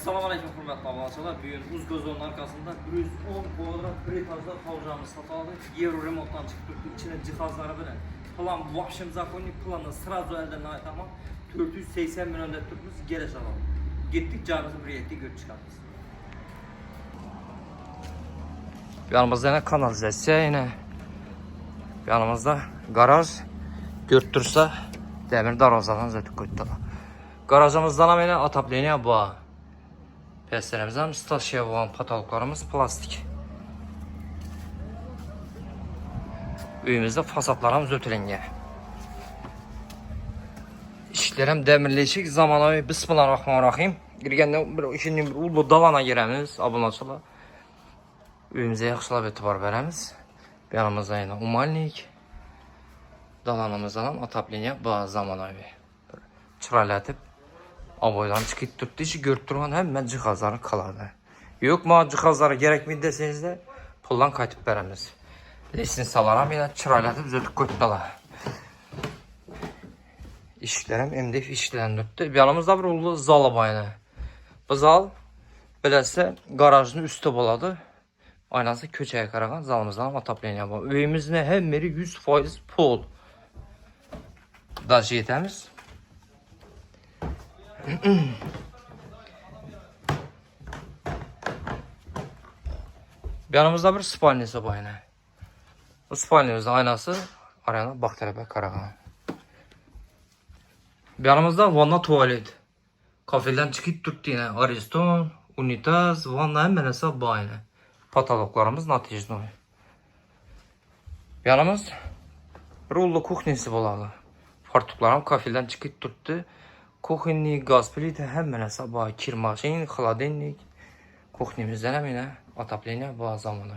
Assalamu alaikum hürmetli ablaçalar. Bugün Uzgöz'ün arkasında 110 kvadrat bir etajda kalacağımız satalı. Euro remonttan çıktık. İçine cihazları bilen. Plan vahşim zakonni planı sırası elden ait ama 480 milyon da tutmuş geri alalım. Gittik canımızı buraya ettik gör çıkartırız. Yanımızda yine kanalizasyon yine. Yanımızda garaj. Götürse demir darvazadan zaten koydular. Garajımızdan yine atapleniyor bu. Pəstələrimizdən stasiyaya olan patologlarımız plastik. Uyumuzda fasadlarımız ötülenge. İşlərəm dəmirləşik zamanı bismillahirrahmanirrahim. Girgəndə ikinci bir ulu dalana girəmiz, abunlaşıla. Uyumuza yaxşılab etibar verəmiz. Yanımızda yine umalnik. Dalanımızdan atapleniyor bu zamanı. Çıraylatıb. Aboydan çıkıp tuttu işi görüntürən hemen cihazları kalardı. Yok mu cihazları gerekmedi deseniz de puldan katıp veremiz. Lisensalara bile çıraylatıp zötük koydular. İşlerim MDF işlendiritti. Yanımızda bir ulu zal bayına. Bu zal beləsə garajın üstü boladı. Aynası köçəyə qarağan zalımızdan atapleniyor bu. Öyümüz ne hem biri 100% pul. Daşı yetəmiz. Yanımızda bir spalnisi var yine. Bu spalnimizin aynası arayana bak tarafa karagan. Yanımızda vanna tuvalet. Kafeden çıkıp tuttu yine. Ariston, unitaz, vanna hemen hesap bu yine. Patologlarımız natijli. Yanımız rullu kuhnesi bulalı. Fartuklarım kafeden çıkıp tuttu. Kuhinlik, gaz plita hemen hesaba, kirmaşin, xaladenlik. Kuhnimizden hem yine atapleniyor bu zamanı.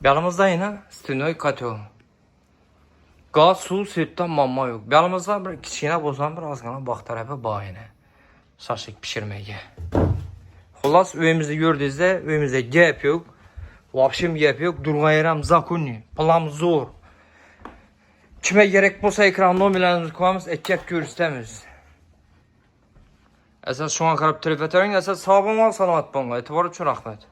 Yanımızda yine stenoy katel. Gaz, su, sütten mamma yok. Yanımızda bir kiçine bozan bir azgana bak tarafı bağ yine. Şaşık pişirmeye. Xulas öyümüzde gördüğünüzde öyümüzde gap yok. Vapşim gap yok. Durğayıram zakonni. Plan zor. Kime gerek bolsa ekran nomerlerimizi koyamız. Ekep görüstemiz. Əsas şu an qarab telefon əsas sağ olun, salamat olun. Etibar üçün rəhmət.